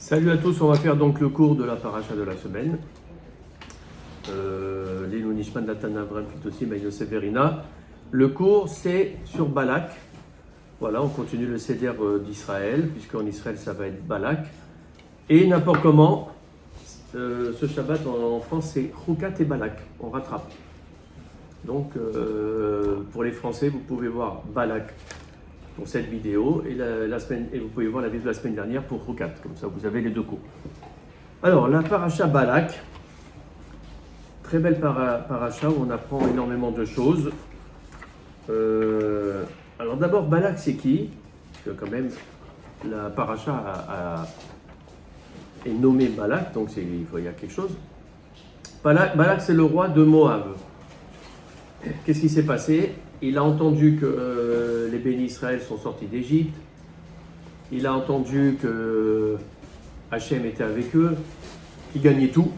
Salut à tous, on va faire donc le cours de la paracha de la semaine. L'Ilou Nishman Natan Avram Fitosi Ben Yosef Verina. Le cours c'est sur Balak. Voilà, on continue le Seder d'Israël, puisqu'en Israël ça va être Balak. Et n'importe comment, ce Shabbat en France c'est Chukat et Balak, on rattrape. Donc pour les Français, vous pouvez voir Balak pour cette vidéo et, et vous pouvez voir la vidéo de la semaine dernière pour Chukat, comme ça vous avez les deux cours. Alors la paracha Balak, très belle paracha où on apprend énormément de choses. Alors d'abord Balak c'est qui? Parce que quand même la paracha est nommée Balak, donc il y a quelque chose. Balak c'est le roi de Moab. Qu'est-ce qui s'est passé? Il a entendu que les bénis Israël sont sortis d'Égypte. Il a entendu que Hachem était avec eux, qu'il gagnait tout.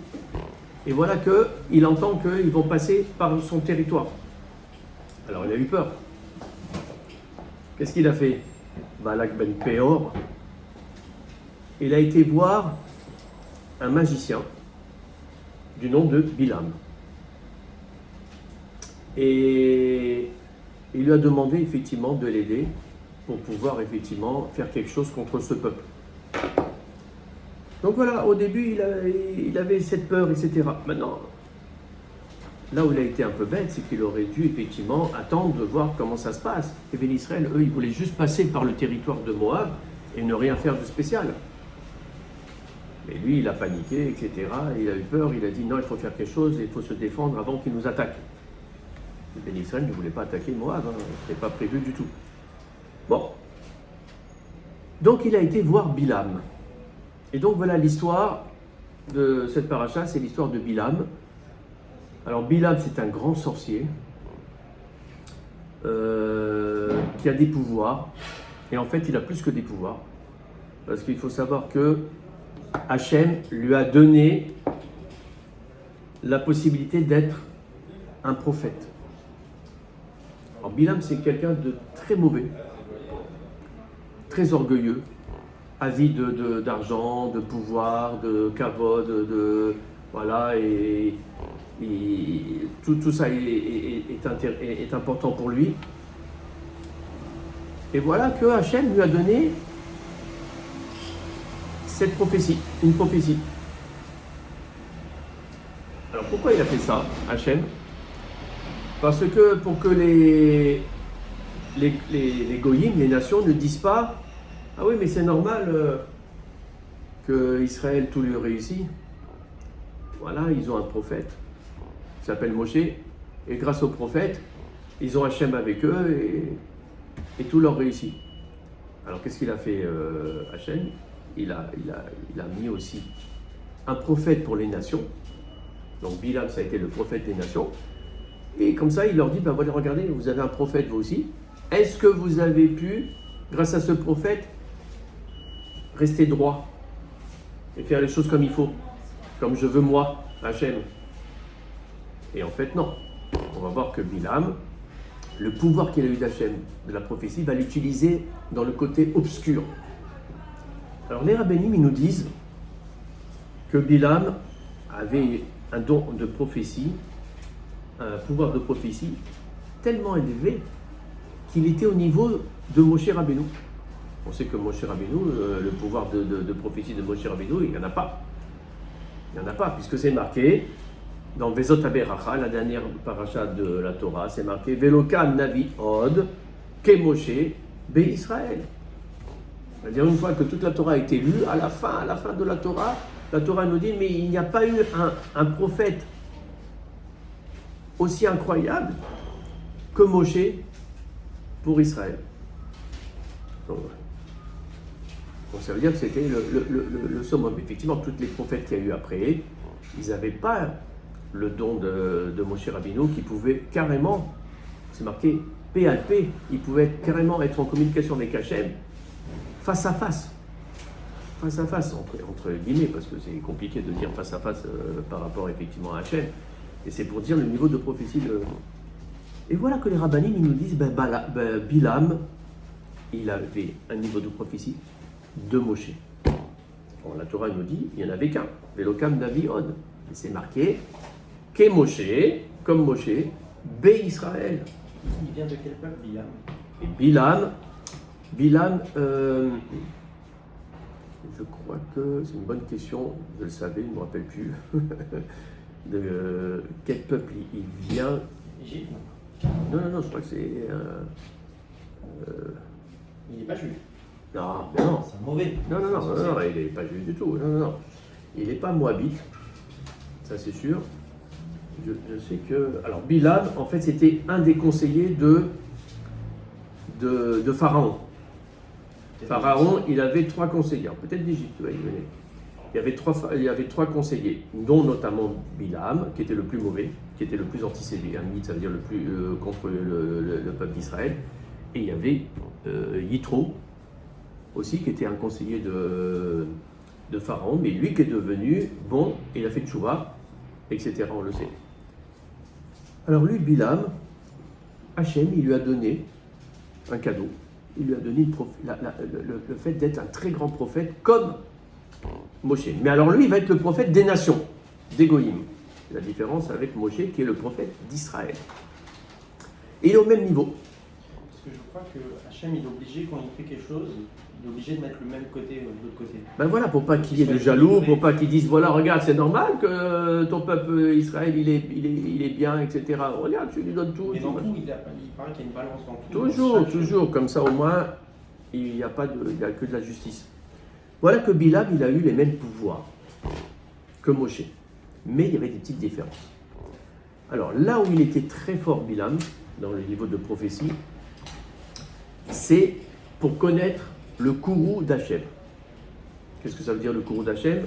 Et voilà qu'il entend qu'ils vont passer par son territoire. Alors il a eu peur. Qu'est-ce qu'il a fait? Balak ben Peor. Il a été voir un magicien du nom de Bilam. Et il lui a demandé effectivement de l'aider pour pouvoir effectivement faire quelque chose contre ce peuple. Donc voilà, au début il avait cette peur, etc. Maintenant, là où il a été un peu bête, c'est qu'il aurait dû effectivement attendre de voir comment ça se passe. Les bénis Israël, eux, ils voulaient juste passer par le territoire de Moab et ne rien faire de spécial. Mais lui, il a paniqué, etc. Il a eu peur, il a dit non, il faut faire quelque chose, il faut se défendre avant qu'ils nous attaquent. Les bénis Israël ne voulaient pas attaquer Moab, ce n'était pas prévu du tout. Bon. Donc il a été voir Bilam. Et donc voilà l'histoire de cette paracha, c'est l'histoire de Bilam. Alors Bilam c'est un grand sorcier qui a des pouvoirs. Et en fait il a plus que des pouvoirs. Parce qu'il faut savoir que Hachem lui a donné la possibilité d'être un prophète. Alors Bilam c'est quelqu'un de très mauvais, très orgueilleux, avide d'argent, de pouvoir, de kavod, voilà, et tout ça est important pour lui. Et voilà que Hachem lui a donné cette prophétie, une prophétie. Alors pourquoi il a fait ça, Hachem? Parce que pour que les goyim, les nations ne disent pas « Ah oui, mais c'est normal que Israël tout lui réussit. » Voilà, ils ont un prophète qui s'appelle Moshe, et grâce au prophète, ils ont Hachem avec eux et tout leur réussit. Alors qu'est-ce qu'il a fait Hachem? Il a mis aussi un prophète pour les nations. Donc Bilam, ça a été le prophète des nations. Et comme ça, il leur dit, ben voilà, regardez, vous avez un prophète vous aussi. Est-ce que vous avez pu, grâce à ce prophète, rester droit et faire les choses comme il faut, comme je veux moi, Hachem? Et en fait, non. On va voir que Bilam, le pouvoir qu'il a eu d'Hachem, de la prophétie, va l'utiliser dans le côté obscur. Alors les rabbénim, ils nous disent que Bilam avait un don de prophétie, un pouvoir de prophétie tellement élevé qu'il était au niveau de Moshe Rabbeinu. On sait que Moshe Rabbeinu, le pouvoir de prophétie de Moshe Rabbeinu, il n'y en a pas. Il n'y en a pas, puisque c'est marqué dans Vezot HaBeracha, la dernière paracha de la Torah, c'est marqué Velokam Navi Od Ke Moshe Be Israël. C'est-à-dire une fois que toute la Torah a été lue, à la fin de la Torah nous dit mais il n'y a pas eu un prophète aussi incroyable que Moshe pour Israël. Donc ça veut dire que c'était le summum. Effectivement, tous les prophètes qu'il y a eu après, ils n'avaient pas le don de Moshe Rabbeinu qui pouvait carrément, c'est marqué P.A.P., il pouvait carrément être en communication avec Hachem face à face. Face à face, entre guillemets, parce que c'est compliqué de dire face à face par rapport effectivement à Hachem. Et c'est pour dire le niveau de prophétie de... Et voilà que les rabbinim, ils nous disent, Bilam, il avait un niveau de prophétie de Moshe. Bon, la Torah nous dit, il n'y en avait qu'un, Velokam Navi Od. Et c'est marqué, Ke Moshe, comme Moshe, Be Israël. Il vient de quel peuple, Bilam? Et Bilam, je crois que c'est une bonne question, je le savais, je ne me rappelle plus. De quel peuple il vient? Égypte? Non, je crois que c'est. Il n'est pas juif. Non, mais non. C'est un mauvais. Non, il n'est pas juif du tout. Non. Il n'est pas moabite, ça c'est sûr. Je sais que. Alors, Bilam, en fait, c'était un des conseillers de Pharaon. Pharaon, il avait 3 conseillers, peut-être d'Égypte, ouais, il venait. Il y avait 3 conseillers, dont notamment Bilam, qui était le plus mauvais, qui était le plus antisémite, ça veut dire le plus contre le peuple d'Israël. Et il y avait Yitro, aussi, qui était un conseiller de Pharaon, mais lui qui est devenu bon, il a fait tchouva, etc., on le sait. Alors lui, Bilam, Hachem, il lui a donné un cadeau. Il lui a donné le fait d'être un très grand prophète comme Moshe. Mais alors lui, il va être le prophète des nations, des Goïm. La différence avec Moshe, qui est le prophète d'Israël. Et il est au même niveau. Parce que je crois que Hachem, il est obligé, quand il fait quelque chose, il est obligé de mettre le même côté de l'autre côté. Ben voilà, pour pas qu'il y ait de jaloux, pour pas qu'ils disent, voilà, regarde, c'est normal que ton peuple Israël, il est bien, etc. Regarde, tu lui donnes tout. Mais dans tout, il paraît qu'il y a une balance dans tout. Toujours, comme ça au moins, il n'y a que de la justice. Voilà que Bilam, il a eu les mêmes pouvoirs que Moshe. Mais il y avait des petites différences. Alors là où il était très fort, Bilam, dans le niveau de prophétie, c'est pour connaître le courroux d'Hachem. Qu'est-ce que ça veut dire le courroux d'Hachem?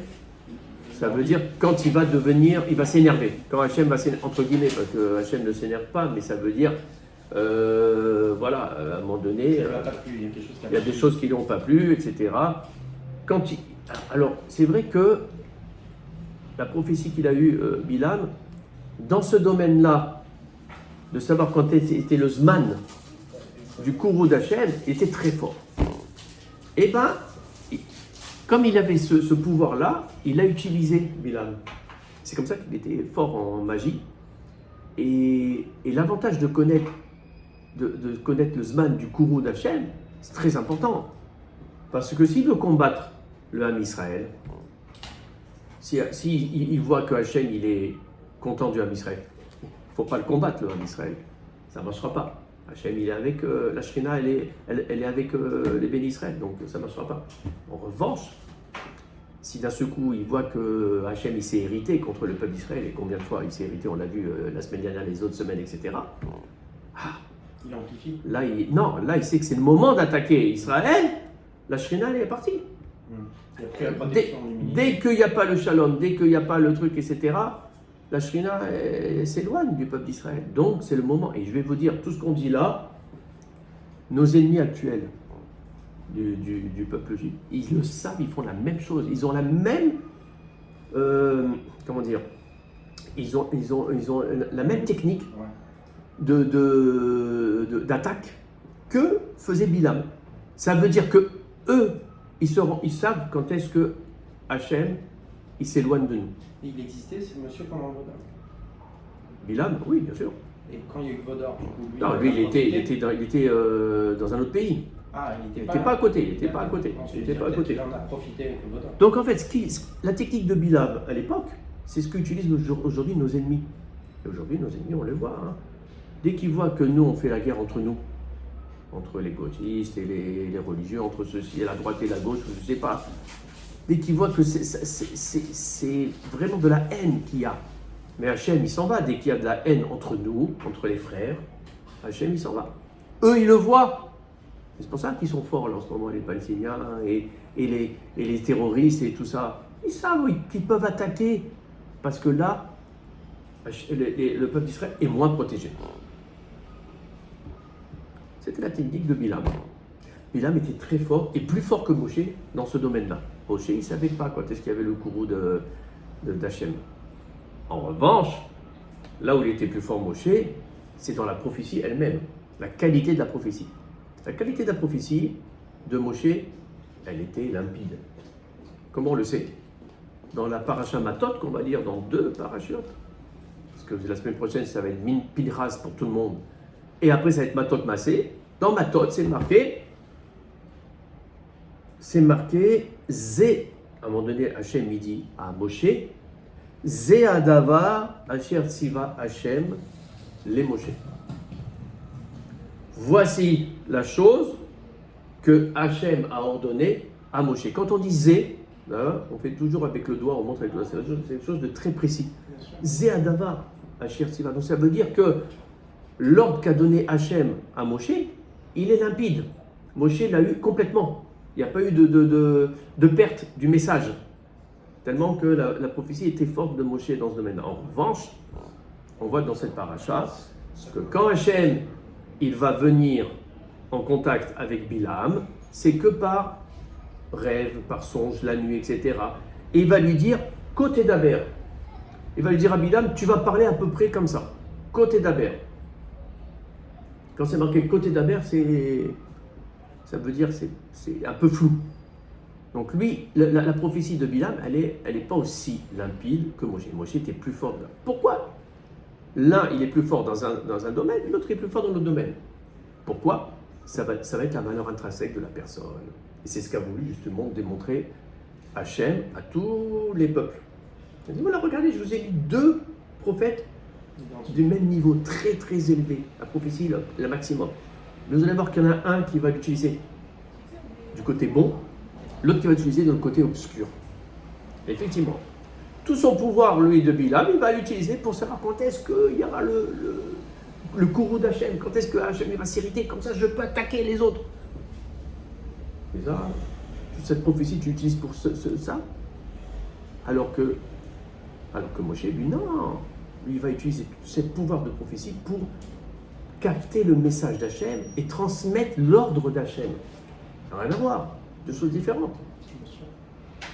Ça veut dire quand il va s'énerver. Quand Hachem va s'énerver, entre guillemets, parce que Hachem ne s'énerve pas, mais ça veut dire, voilà, à un moment donné, il y a des choses qui ne lui ont pas plu, etc. Alors, c'est vrai que la prophétie qu'il a eue, Bilam, dans ce domaine-là, de savoir quand était le Zman du courroux d'Hachem, il était très fort. Et bien, comme il avait ce pouvoir-là, il l'a utilisé, Bilam. C'est comme ça qu'il était fort en magie. Et l'avantage de connaître le Zman du courroux d'Hachem, c'est très important. Parce que s'il veut combattre le Ham Israël, il voit que Hachem il est content du Ham Israël, il ne faut pas le combattre, le Ham Israël. Ça ne marchera pas. Hachem, il est avec la Shrina, elle est avec les bénis Israël, donc ça ne marchera pas. En revanche, si d'un seul coup il voit que Hachem il s'est hérité contre le peuple d'Israël, et combien de fois il s'est hérité, on l'a vu la semaine dernière, les autres semaines, etc. Il amplifie. Là, il sait que c'est le moment d'attaquer Israël. La Shrina, elle est partie. Dès qu'il n'y a pas le shalom, dès qu'il n'y a pas le truc, etc., la Shrina s'éloigne du peuple d'Israël. Donc, c'est le moment. Et je vais vous dire, tout ce qu'on dit là, nos ennemis actuels du peuple juif, ils le savent, ils font la même chose. Ils ont la même... comment dire? Ils ont la même technique d'attaque que faisait Bilam. Ça veut dire que eux, ils savent quand est-ce que Hachem, il s'éloigne de nous. Et il existait, ce monsieur pendant Vodor? Bilam, oui, bien sûr. Et quand il y a eu Vodor, du coup, lui... Non, lui, il était dans un autre pays. Ah, il n'était pas à côté. Il n'était pas à côté. Il en a profité avec le Vodor. Donc en fait, la technique de Bilam à l'époque, c'est ce qu'utilisent aujourd'hui nos ennemis. Et aujourd'hui, nos ennemis, on les voit. Hein. Dès qu'ils voient que nous, on fait la guerre entre nous, entre les gauchistes et les religieux, entre ceux-ci, la droite et la gauche, je ne sais pas. Dès qu'ils voient que c'est vraiment de la haine qu'il y a. Mais Hachem, il s'en va. Dès qu'il y a de la haine entre nous, entre les frères, Hachem, il s'en va. Eux, ils le voient. C'est pour ça qu'ils sont forts là, en ce moment, les Palestiniens et les terroristes et tout ça. Ils savent oui, qu'ils peuvent attaquer. Parce que là, le peuple d'Israël est moins protégé. C'était la technique de Bilam. Bilam était très fort et plus fort que Moshe dans ce domaine-là. Moshe, il ne savait pas quand est-ce qu'il y avait le courroux d'Hachem. En revanche, là où il était plus fort Moshe, c'est dans la prophétie elle-même, la qualité de la prophétie. La qualité de la prophétie de Moshe, elle était limpide. Comment on le sait? Dans la paracha Matot, qu'on va lire dans 2 parachutes. Parce que la semaine prochaine, ça va être Pinchas pour tout le monde. Et après, ça va être Matot Massé. Dans Matot, c'est marqué Zé. À un moment donné, Hachem il dit à Moshe, Zé Adava Asher Tziva Hachem les Moshe. Voici la chose que Hachem a ordonnée à Moshe. Quand on dit Zé, là, on fait toujours avec le doigt, on montre avec le doigt. C'est quelque chose de très précis. Zé Adava Asher Tziva. Donc ça veut dire que l'ordre qu'a donné Hachem à Moshe, il est limpide. Moshe l'a eu complètement. Il n'y a pas eu de perte du message. Tellement que la prophétie était forte de Moshe dans ce domaine. En revanche, on voit dans cette paracha que quand Hachem il va venir en contact avec Bilam, c'est que par rêve, par songe, la nuit, etc. Et il va lui dire côté d'Aber. Il va lui dire à Bilam, tu vas parler à peu près comme ça. Côté d'Aber. Quand c'est marqué côté d'Aber, ça veut dire c'est un peu flou. Donc lui, la prophétie de Bilam, elle est pas aussi limpide que Moshe. Moshe était plus fort. Pourquoi? L'un, il est plus fort dans un domaine, l'autre est plus fort dans l'autre domaine. Pourquoi? Ça va être la valeur intrinsèque de la personne. Et c'est ce qu'a voulu justement démontrer Hachem à tous les peuples. Il dit, voilà, regardez, je vous ai mis 2 prophètes du même niveau, très très élevé. La prophétie, le maximum. Mais vous allez voir qu'il y en a un qui va l'utiliser du côté bon, l'autre qui va l'utiliser dans le côté obscur. Et effectivement, tout son pouvoir, lui, de Bilam, il va l'utiliser pour savoir quand est-ce qu'il y aura le courroux d'Hachem, quand est-ce que Hachem va s'irriter, comme ça je peux attaquer les autres. Et ça, toute cette prophétie, tu l'utilises pour ça, alors que Moshe, lui, non, lui, il va utiliser tout ce pouvoir de prophétie pour capter le message d'Hachem et transmettre l'ordre d'Hachem. Ça n'a rien à voir, 2 choses différentes.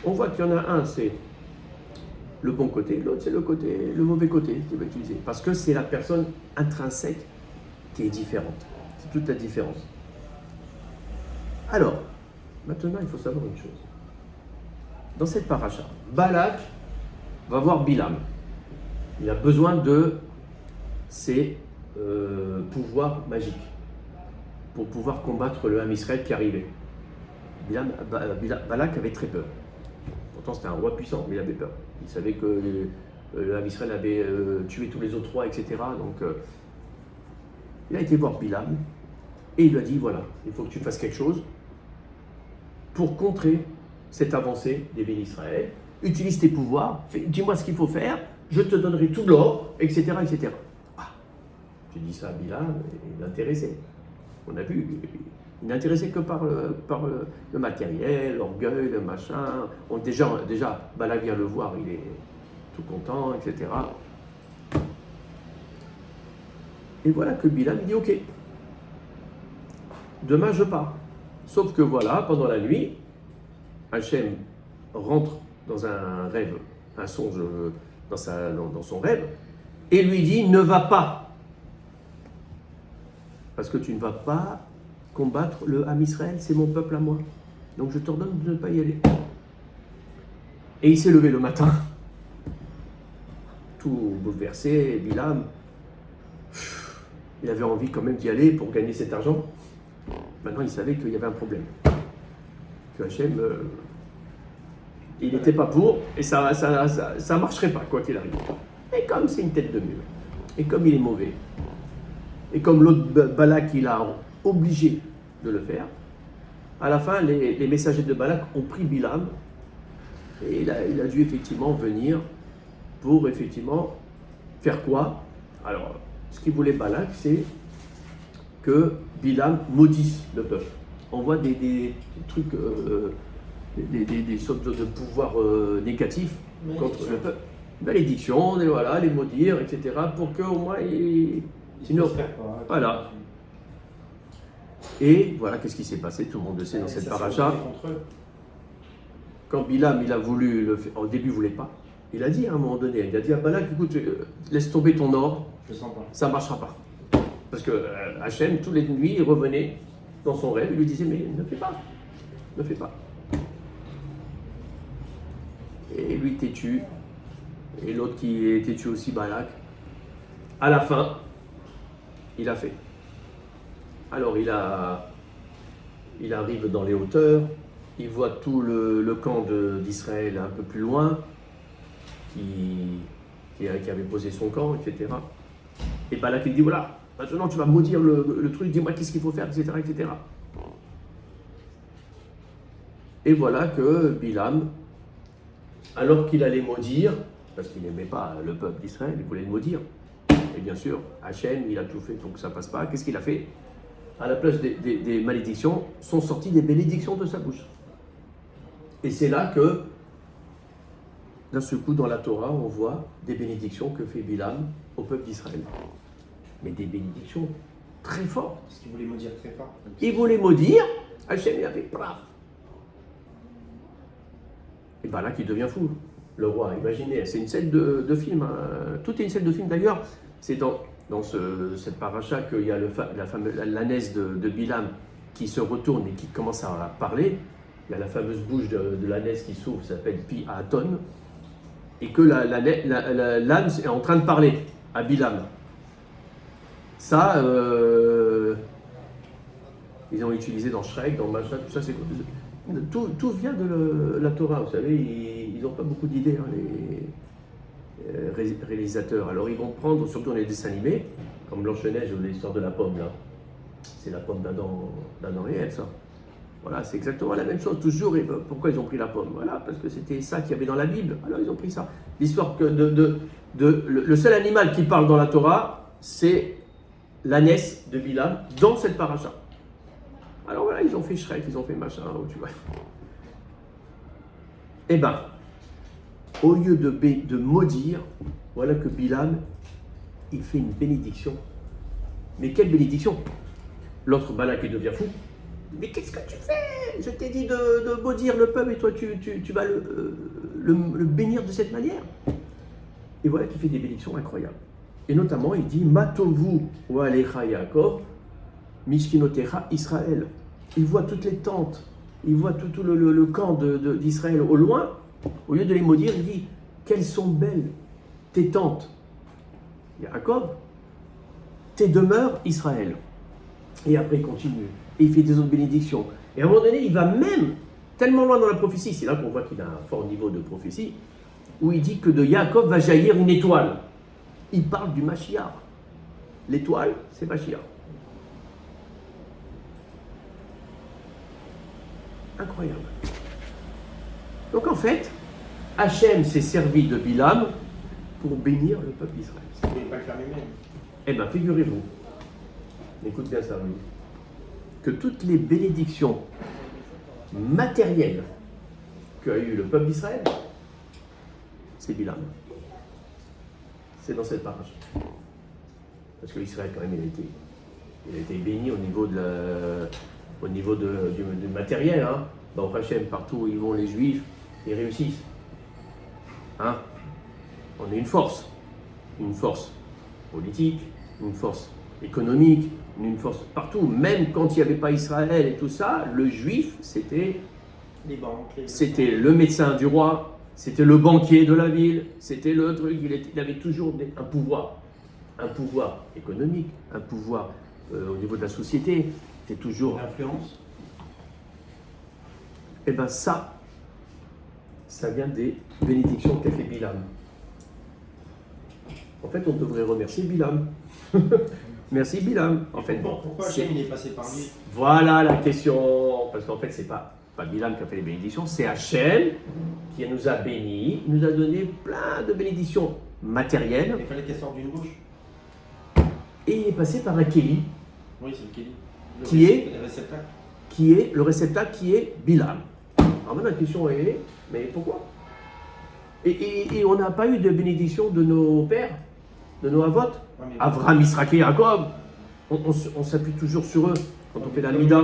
On voit qu'il y en a un, c'est le bon côté, l'autre c'est le mauvais côté qu'il va utiliser. Parce que c'est la personne intrinsèque qui est différente. C'est toute la différence. Alors, maintenant il faut savoir une chose. Dans cette paracha, Balak va voir Bilam. Il a besoin de ses pouvoirs magiques pour pouvoir combattre le Ham Israël qui arrivait. Balak avait très peur. Pourtant c'était un roi puissant, mais il avait peur. Il savait que le Ham Israël avait tué tous les autres rois, etc. Donc il a été voir Bilam et il lui a dit, voilà, il faut que tu fasses quelque chose pour contrer cette avancée des bénis d'Israël. Utilise tes pouvoirs, dis-moi ce qu'il faut faire, je te donnerai tout l'or, etc. etc. Ah, tu dis ça à Bilam, il est intéressé. On a vu, il n'est intéressé que par le matériel, l'orgueil, le machin. Déjà, Balak vient le voir, il est tout content, etc. Et voilà que Bilam dit, ok, demain je pars. Sauf que voilà, pendant la nuit, Hachem rentre dans un rêve, un songe dans son rêve, et lui dit, ne va pas. Parce que tu ne vas pas combattre le Ham Israël, c'est mon peuple à moi. Donc je t'ordonne de ne pas y aller. Et il s'est levé le matin, tout bouleversé, Bilam, il avait envie quand même d'y aller pour gagner cet argent. Maintenant il savait qu'il y avait un problème. Que Hachem, il n'était pas pour, et ça marcherait pas, quoi qu'il arrive. Et comme c'est une tête de mule, et comme il est mauvais, et comme l'autre Balak, il a obligé de le faire, à la fin, les messagers de Balak ont pris Bilam, et il a dû effectivement venir pour effectivement faire quoi? Alors, ce qu'il voulait Balak, c'est que Bilam maudisse le peuple. On voit des trucs, des sortes de pouvoirs négatifs contre le peuple. Malédiction, voilà, les maudire, etc. Pour qu'au moins voilà. Et voilà, qu'est-ce qui s'est passé, tout le monde le sait dans cette paracha. Quand Bilam, il a voulu le faire, au début, il ne voulait pas. Il a dit à un moment donné, il a dit à Balak, écoute, laisse tomber ton or, ça ne marchera pas. Parce que Hachem, toutes les nuits, il revenait dans son rêve, il lui disait, mais ne fais pas, ne fais pas. et lui têtu, et l'autre qui est têtu aussi, Balak. À la fin, il a fait. Alors il arrive dans les hauteurs, il voit tout le camp d'Israël un peu plus loin, qui avait posé son camp, etc. Et Balak il dit voilà, maintenant tu vas maudire le truc, dis-moi qu'est-ce qu'il faut faire, etc., etc. Et voilà que Bilam, alors qu'il allait maudire, parce qu'il n'aimait pas le peuple d'Israël, il voulait le maudire, et bien sûr, Hachem, il a tout fait pour que ça ne passe pas. Qu'est-ce qu'il a fait? À la place des malédictions, sont sorties des bénédictions de sa bouche. Et c'est là que, d'un seul coup, dans la Torah, on voit des bénédictions que fait Bilam au peuple d'Israël. Mais des bénédictions très fortes. Parce qu'il voulait maudire très fort. Il voulait maudire, Hachem il a fait praf. Et bien là, qu'il devient fou, le roi. Imaginez, c'est une scène de film. Hein. Tout est une scène de film d'ailleurs. C'est dans cette paracha qu'il y a l'ânesse de Bilam qui se retourne et qui commence à parler. Il y a la fameuse bouche de l'ânesse qui s'ouvre, ça s'appelle Pi Aton. Et que l'âne est en train de parler à Bilam. Ça, ils ont utilisé dans Shrek, dans Machin, tout ça, tout vient de la Torah, vous savez, ils n'ont pas beaucoup d'idées, hein, les réalisateurs. Alors ils vont prendre, surtout dans les dessins animés, comme Blanche-Neige ou l'histoire de la pomme, là. C'est la pomme d'Adam et Ève, ça. Voilà, c'est exactement la même chose, toujours. Et pourquoi ils ont pris la pomme? Voilà, parce que c'était ça qu'il y avait dans la Bible, alors ils ont pris ça. L'histoire que le seul animal qui parle dans la Torah, c'est l'ânesse de Bilam dans cette paracha. Alors voilà, ils ont fait Shrek, ils ont fait machin, tu vois. Eh bien, au lieu de maudire, voilà que Bilam, il fait une bénédiction. Mais quelle bénédiction? L'autre Balak, il devient fou. Mais qu'est-ce que tu fais? Je t'ai dit de maudire le peuple et toi tu vas le bénir de cette manière. Et voilà qu'il fait des bénédictions incroyables. Et notamment, il dit Matovu wa alecha Yaakov, Mishkinotecha Israël. Il voit toutes les tentes, il voit tout le camp d'Israël au loin. Au lieu de les maudire, il dit quelles sont belles tes tentes, Yaakov, tes demeures, Israël. Et après, il continue. Et il fait des autres bénédictions. Et à un moment donné, il va même tellement loin dans la prophétie, c'est là qu'on voit qu'il a un fort niveau de prophétie, où il dit que de Yaakov va jaillir une étoile. Il parle du Mashiach. L'étoile, c'est Mashiach. Incroyable. Donc en fait, Hachem s'est servi de Bilam pour bénir le peuple d'Israël. Il ne pouvait pas le faire lui-même. Eh bien, figurez-vous, écoute bien ça, oui, que toutes les bénédictions matérielles qu'a eu le peuple d'Israël, c'est Bilam. C'est dans cette paracha. Parce que l'Israël, quand même, il a été béni au niveau du matériel. Hein. Dans Hachem, partout où ils vont, les Juifs, ils réussissent. Hein? On est une force politique, une force économique, une force partout. Même quand il n'y avait pas Israël et tout ça, le Juif, c'était les banques, c'était le médecin du roi. C'était le banquier de la ville, c'était le truc, il avait toujours un pouvoir économique, un pouvoir au niveau de la société, c'est toujours... L'influence. Eh bien ça vient des bénédictions qu'a fait Bilam. En fait, on devrait remercier Bilam. Merci Bilam. En fait, bon, pourquoi Hachem il est passé par lui? Voilà la question, parce qu'en fait, c'est pas Bilam qui a fait les bénédictions, c'est Hachem qui nous a bénis, nous a donné plein de bénédictions matérielles. Il fallait qu'elle sorte d'une bouche. Et il est passé par un Kéli. Oui, c'est le Kéli. Le réceptacle. Qui est le réceptacle qui est Bilam. Alors maintenant la question est, mais pourquoi? Et on n'a pas eu de bénédiction de nos pères, de nos avotes, Avraham, Israël et Jacob. On s'appuie toujours sur eux. Quand on fait la Mida,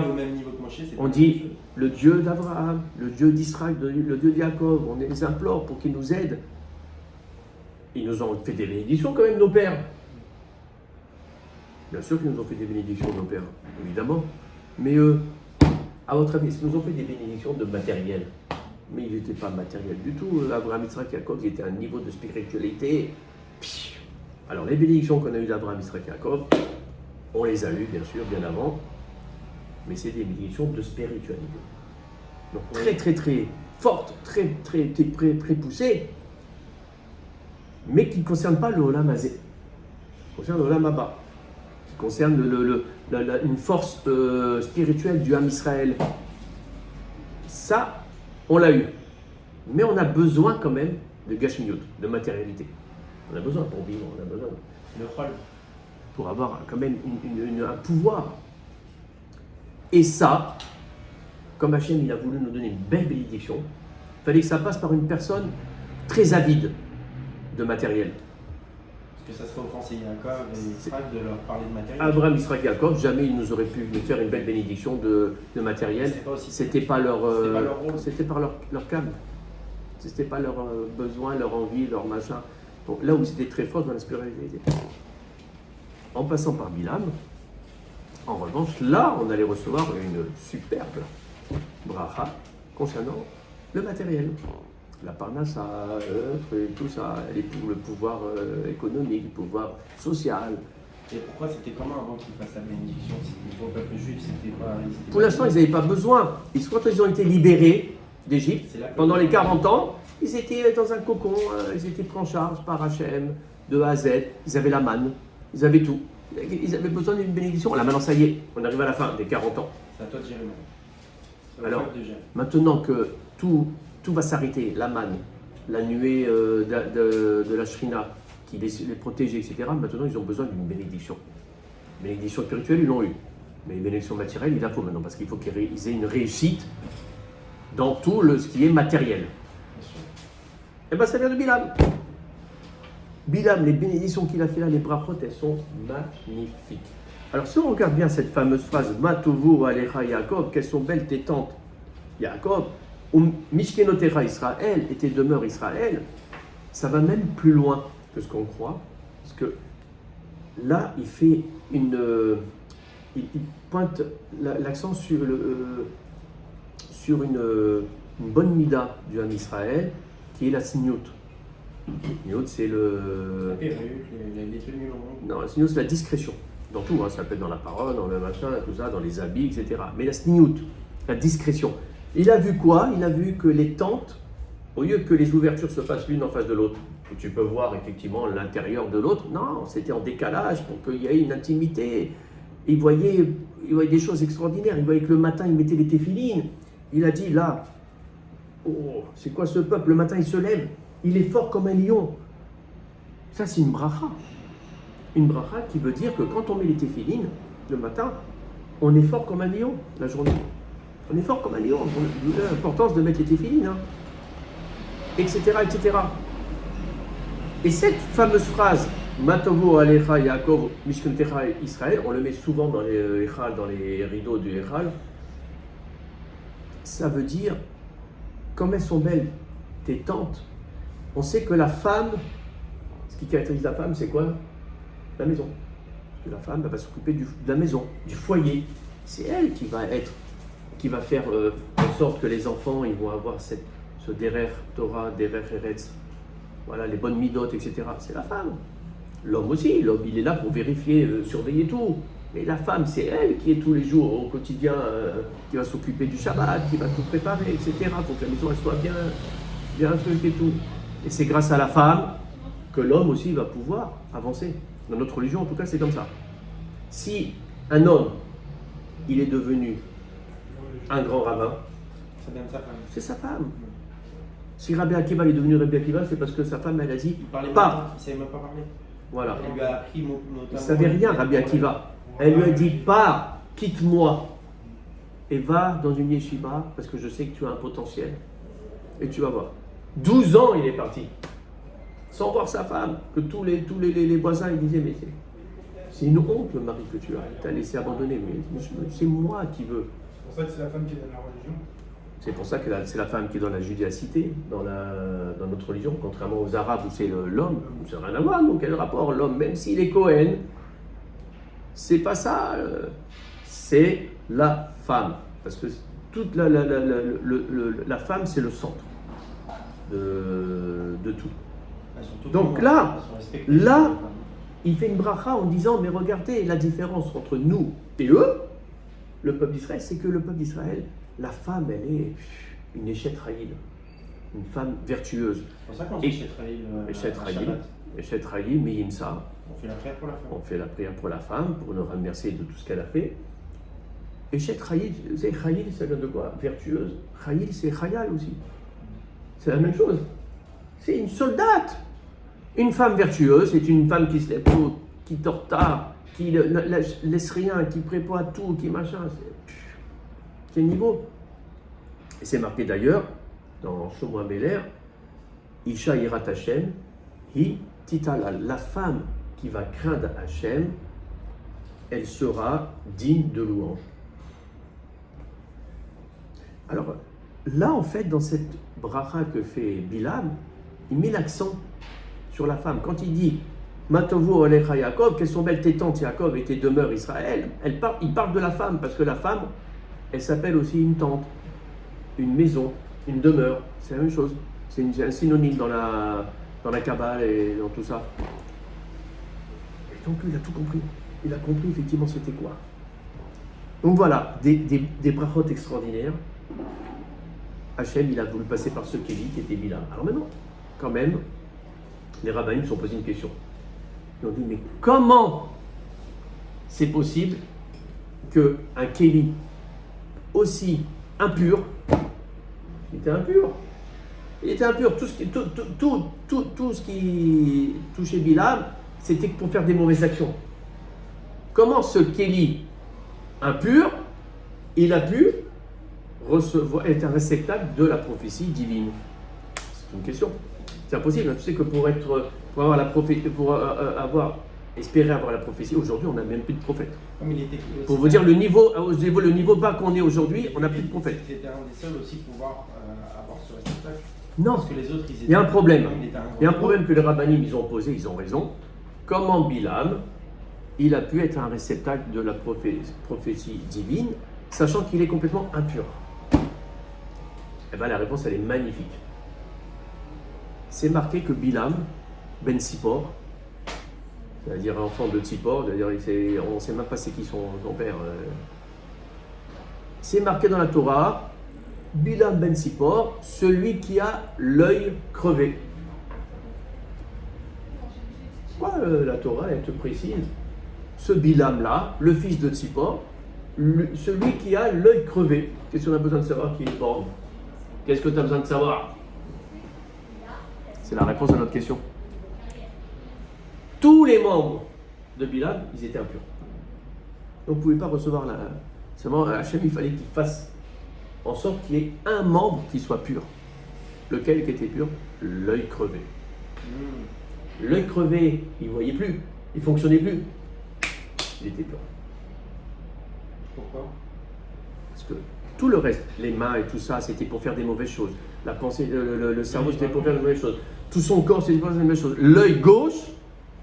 on dit le Dieu d'Abraham, le Dieu d'Israël, le Dieu de Jacob, on les implore pour qu'ils nous aident. Ils nous ont fait des bénédictions quand même, nos pères. Bien sûr qu'ils nous ont fait des bénédictions, nos pères, évidemment. Mais à votre avis, est-ce qu'ils nous ont fait des bénédictions de matériel? mais il n'était pas matériel du tout. Abraham, Yitzhak, Yaakov, ils étaient à un niveau de spiritualité. Alors, les bénédictions qu'on a eues d'Abraham, Yitzhak, Yaakov, on les a eues, bien sûr, bien avant, mais c'est des bénédictions de spiritualité. Donc, très, très, très fortes, très, très, très, très, très poussées, mais qui ne concernent pas le Olam Hazé, qui concernent le Olam Haba, qui concernent une force spirituelle du Ham Israël. Ça, on l'a eu. Mais on a besoin quand même de gashmiut, de matérialité. On a besoin pour vivre, on a besoin Le rôle. pour avoir quand même un pouvoir. Et ça, comme Hachem il a voulu nous donner une belle bénédiction, il fallait que ça passe par une personne très avide de matériel. Parce que ça serait offensé Yaakov et Yitzhak de leur parler de matériel. Abraham, Yitzhak, Yaakov, jamais ils nous auraient pu nous faire une belle bénédiction de matériel. C'était pas leur rôle. C'était pas leur câble. C'était pas leur besoin, leur envie, leur machin. Donc là où ils étaient très forts dans la spiritualité. En passant par Bilam, en revanche, là, on allait recevoir une superbe bracha concernant le matériel. La parnassa, et tout ça, le pouvoir économique, le pouvoir social. Et pourquoi c'était comment avant qu'ils fassent la bénédiction? C'était pour le peuple juif, c'était pas... Pour l'instant, ils n'avaient pas besoin. Quand ils ont été libérés d'Égypte, pendant les 40 ans, ils étaient dans un cocon, ils étaient pris en charge par Hachem, de A à Z, ils avaient la manne, ils avaient tout. Ils avaient besoin d'une bénédiction. Là maintenant, ça y est, on arrive à la fin des 40 ans. C'est à toi de gérer. Alors, maintenant que tout va s'arrêter, la manne, la nuée de la Shrina, qui les protégeait, etc., maintenant ils ont besoin d'une bénédiction. Bénédiction spirituelle, ils l'ont eu. Mais une bénédiction matérielle, il la faut maintenant, parce qu'il faut qu'ils aient une réussite dans tout ce qui est matériel. Et bien ça vient de Bilam. Bilam, les bénédictions qu'il a fait là, les brachot, elles sont magnifiques. Alors si on regarde bien cette fameuse phrase, Matovu Alecha Yaakov, quelles sont belles tes tentes, Yaakov, ou Mishkenotecha Israël, et tes demeures Israël, ça va même plus loin que ce qu'on croit, parce que là, il fait il pointe l'accent sur une bonne mida du Ham Israël, qui est la sniout. Sniout, c'est la perruque, les tenues longues. Non, la sniout, c'est la discrétion. Dans tout, ça peut être dans la parole, dans le machin, tout ça, dans les habits, etc. Mais la sniout, la discrétion. Il a vu quoi? Il a vu que les tentes, au lieu que les ouvertures se fassent l'une en face de l'autre, où tu peux voir effectivement l'intérieur de l'autre, non, c'était en décalage pour qu'il y ait une intimité. Il voyait des choses extraordinaires. Il voyait que le matin, il mettait les téphilines. Il a dit là, oh, c'est quoi ce peuple? Le matin, il se lève, il est fort comme un lion. Ça, c'est une bracha. Une bracha qui veut dire que quand on met les téphilines le matin, on est fort comme un lion la journée. On est fort comme un lion. L'importance de mettre les téphilines, hein, etc., etc. Et cette fameuse phrase, Matovu Alecha Yaakov Mishkentecha Israël, on le met souvent dans les rideaux du Echal. Ça veut dire, comme elles sont belles, tes tentes. On sait que la femme, ce qui caractérise la femme, c'est quoi? La maison. Parce que la femme elle va s'occuper de la maison, du foyer. C'est elle qui va faire en sorte que les enfants ils vont avoir ce derer Torah, derer Eretz. Voilà, les bonnes midotes, etc. C'est la femme. L'homme aussi, l'homme il est là pour vérifier, surveiller tout. Mais la femme, c'est elle qui est tous les jours, au quotidien, qui va s'occuper du Shabbat, qui va tout préparer, etc. Pour que la maison elle soit bien truc et tout. Et c'est grâce à la femme que l'homme aussi va pouvoir avancer. Dans notre religion, en tout cas, c'est comme ça. Si un homme, il est devenu un grand rabbin, ça vient de sa femme. C'est sa femme. Si Rabbi Akiva est devenu Rabbi Akiva, c'est parce que sa femme, elle a dit Il parlait pas. pas, il savait même pas parler. Voilà. Elle lui a appris notamment. Il ne savait rien, Rabbi Akiva. Elle lui a dit pars, quitte-moi et va dans une yeshiva parce que je sais que tu as un potentiel. Et tu vas voir. 12 ans, il est parti. Sans voir sa femme, que tous les voisins ils disaient mais c'est une honte le mari que tu as. Tu as laissé abandonner, mais c'est moi qui veux. C'est pour ça que c'est la femme qui donne la religion. C'est pour ça que c'est la femme qui est dans la judéacité, dans notre religion, contrairement aux Arabes où c'est l'homme. Ça n'a rien à voir, donc quel rapport? L'homme, même s'il est Cohen, c'est pas ça. C'est la femme. Parce que toute la femme, c'est le centre de tout. Donc là, il fait une bracha en disant, mais regardez la différence entre nous et eux, le peuple d'Israël, c'est que le peuple d'Israël, la femme, elle est une échette raïl, une femme vertueuse. C'est pour ça qu'on dit échette raïl. Échette raïl, mais ça. On fait la prière pour la femme. On fait la prière pour la femme, pour nous remercier de tout ce qu'elle a fait. Échette raïl, c'est raïl, ça vient de quoi? Vertueuse. Raïl, c'est khayal aussi. C'est la même chose. C'est une soldate. Une femme vertueuse, c'est une femme qui se lève tôt, qui dort tard, qui ne laisse rien, qui prépare tout, qui machin. Quel niveau? Et c'est marqué d'ailleurs dans Shlomo Améler, Isha Yirat Hashem, Hi Titalal. La femme qui va craindre Hashem, elle sera digne de louange. Alors là, en fait, dans cette bracha que fait Bilam, il met l'accent sur la femme. Quand il dit Matovu Olecha Yaakov, quelles sont belles tes tentes Yaakov et tes demeures Israël, il parle de la femme, parce que la femme, elle s'appelle aussi une tente, une maison, une demeure. C'est la même chose. C'est un synonyme dans la Kabbale et dans tout ça. Et donc lui, il a tout compris. Il a compris effectivement c'était quoi. Donc voilà, des brachot extraordinaires. Hachem, il a voulu passer par ce Kéli qui était Bilam. Alors maintenant, quand même, les rabbins se sont posé une question. Ils ont dit, mais comment c'est possible qu'un Kéli aussi impur, il était impur. Il était impur. Tout ce qui touchait Bilam, c'était pour faire des mauvaises actions. Comment ce Kéli impur, il a pu être un réceptacle de la prophétie divine? C'est une question. C'est impossible. Tu sais que pour espérer avoir la prophétie, aujourd'hui, on n'a même plus de prophète. Pour vous dire le niveau bas qu'on est aujourd'hui, on n'a plus de prophète. C'était un des seuls aussi pouvoir avoir ce réceptacle. Non, parce que les autres, il y a un problème. Il y a un problème que les rabbinim ils ont posé, ils ont raison. Comment Bilam, il a pu être un réceptacle de la prophétie divine, sachant qu'il est complètement impur? Eh bien, la réponse, elle est magnifique. C'est marqué que Bilam, ben Tzipor, c'est-à-dire enfant de Tzipor, c'est-à-dire on ne sait même pas c'est qui son père. C'est marqué dans la Torah, Bilam ben Tzipor, celui qui a l'œil crevé. Pourquoi la Torah, elle te précise ce Bilam-là, le fils de Tzipor, celui qui a l'œil crevé? Qu'est-ce qu'on a besoin de savoir qui est borgne? Qu'est-ce que tu as besoin de savoir? C'est la réponse à notre question. Tous les membres de Bilam, ils étaient impurs. Donc vous ne pouvez pas recevoir la... Seulement, Hachem, il fallait qu'il fasse en sorte qu'il y ait un membre qui soit pur. Lequel qui était pur? L'œil crevé. L'œil crevé, il ne voyait plus, il ne fonctionnait plus. Il était pur. Pourquoi? Parce que tout le reste, les mains et tout ça, c'était pour faire des mauvaises choses. La pensée, le cerveau, c'était pour faire des mauvaises choses. Tout son corps, c'était pour faire des mauvaises choses. L'œil gauche,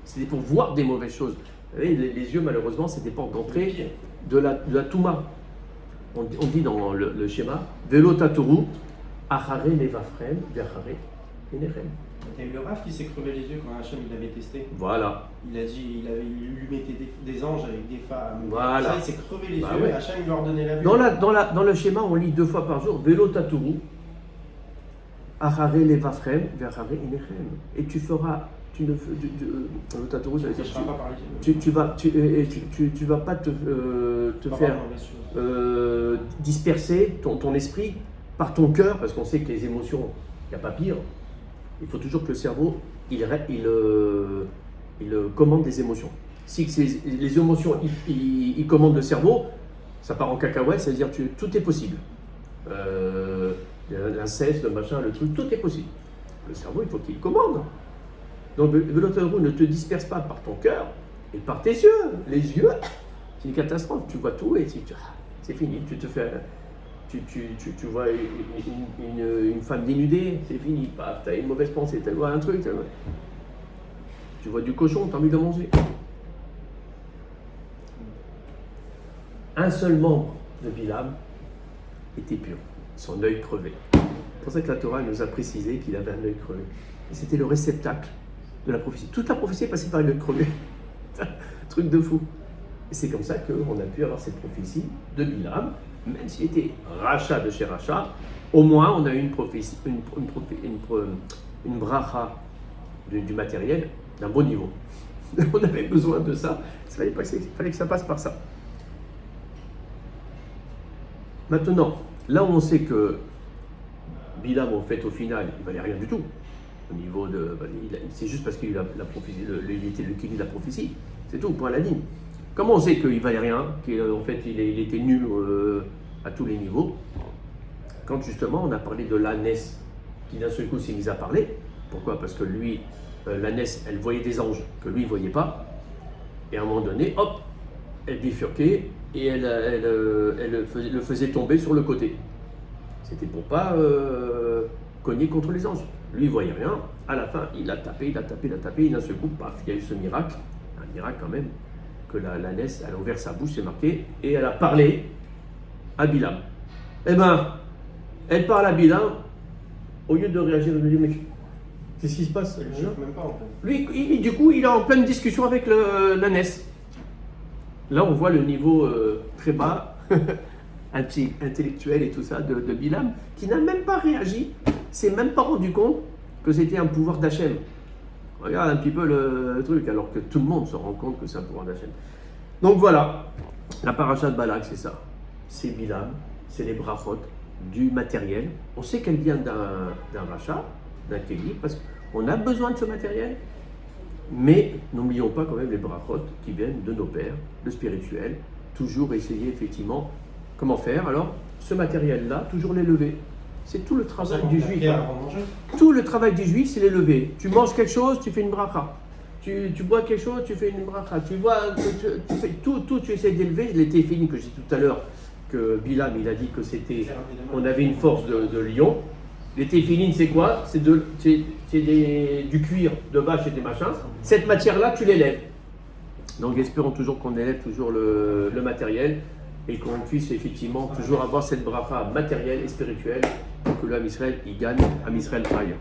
c'était pour voir des mauvaises choses. Vous savez, les yeux, malheureusement, c'était pour rentrer de la Touma. On dit dans le schéma, Velo Tatoru, Achare Nevafrem, Verhare Enerem. Il y a eu le Rav qui s'est crevé les yeux quand Hachem il l'avait testé. Voilà. Il a dit, il lui mettait des anges avec des femmes. Voilà. Ça, il s'est crevé les yeux Ouais. et Hachem il lui a ordonné la vue. Dans le schéma, on lit 2 fois par jour, Velo Tatoru, Achare Nevafrem, Verhare Enerem. Et tu feras. Velo Tatoru, ça veut dire tu vas pas te faire disperser ton esprit par ton cœur, parce qu'on sait que les émotions, il n'y a pas pire. Il faut toujours que le cerveau, il commande des émotions. Si les émotions, il commande le cerveau, ça part en cacahuète, c'est-à-dire tout est possible. L'inceste, le machin, le truc, tout est possible. Le cerveau, il faut qu'il commande. Donc, Velo Tatoru ne te disperse pas par ton cœur et par tes yeux. Les yeux, c'est une catastrophe. Tu vois tout et c'est fini. Tu vois une femme dénudée, c'est fini. Tu as une mauvaise pensée, tu vois un truc. Tu vois du cochon, tu as envie de manger. Un seul membre de Bilam, était pur, son œil crevé. C'est pour ça que la Torah nous a précisé qu'il avait un œil crevé. Et c'était le réceptacle de la prophétie. Toute la prophétie est passée par l'œil crevé. Truc de fou. Et c'est comme ça qu'on a pu avoir cette prophétie de Bilam, même s'il était rachat de chez rachat, au moins on a eu une prophétie, une bracha du matériel d'un bon niveau. On avait besoin de ça, il fallait que ça passe par ça. Maintenant, là où on sait que Bilam, en fait, au final, il ne valait rien du tout, au niveau de. C'est juste parce qu'il a la prophétie, il était le kili de la prophétie, c'est tout, point à la ligne. Comment on sait qu'il ne valait rien, qu'en fait il était nul à tous les niveaux? Quand justement on a parlé de l'ânesse, qui d'un seul coup s'est mise à parler. Pourquoi? Parce que lui, l'ânesse, elle voyait des anges que lui ne voyait pas. Et à un moment donné, hop, elle bifurquait et elle le faisait tomber sur le côté. C'était pour pas cogner contre les anges. Lui, il ne voyait rien. À la fin, il a tapé, et d'un seul coup, paf, il y a eu ce miracle. Un miracle quand même, que l'ânesse, elle a ouvert sa bouche, c'est marqué, et elle a parlé à Bilam. Eh bien, elle parle à Bilam, au lieu de réagir, elle lui dit, mais qu'est-ce qui se passe? Elle ne chauffe même pas en fait. Lui, du coup, il est en pleine discussion avec l'ânesse. Là, on voit le niveau très bas, intellectuel et tout ça, de Bilam, qui n'a même pas réagi, s'est même pas rendu compte que c'était un pouvoir d'Hachem. Regarde un petit peu le truc, alors que tout le monde se rend compte que c'est un pouvoir d'Hachem. Donc voilà, la paracha de Balak, c'est ça. C'est Bilam, c'est les brachot, du matériel. On sait qu'elle vient d'un rachat, d'un kéli, parce qu'on a besoin de ce matériel. Mais n'oublions pas quand même les brachot qui viennent de nos pères, le spirituel. Toujours essayer effectivement comment faire. Alors, ce matériel-là, toujours l'élever. C'est tout le travail du juif. Tout le travail du juif, c'est l'élever. Tu manges quelque chose, tu fais une bracha. Tu bois quelque chose, tu fais une bracha. Tu vois, tu fais tout, tu essaies d'élever. Les téphilines que j'ai dit tout à l'heure, que Bilam, il a dit que c'était, on avait une force de lion. Les téphilines, c'est quoi? C'est du cuir de vache et des machins. Cette matière-là, tu l'élèves. Donc, espérons toujours qu'on élève toujours le matériel et qu'on puisse effectivement toujours avoir cette bracha matérielle et spirituelle pour que l'âme Israël, il gagne, âme Israël aille.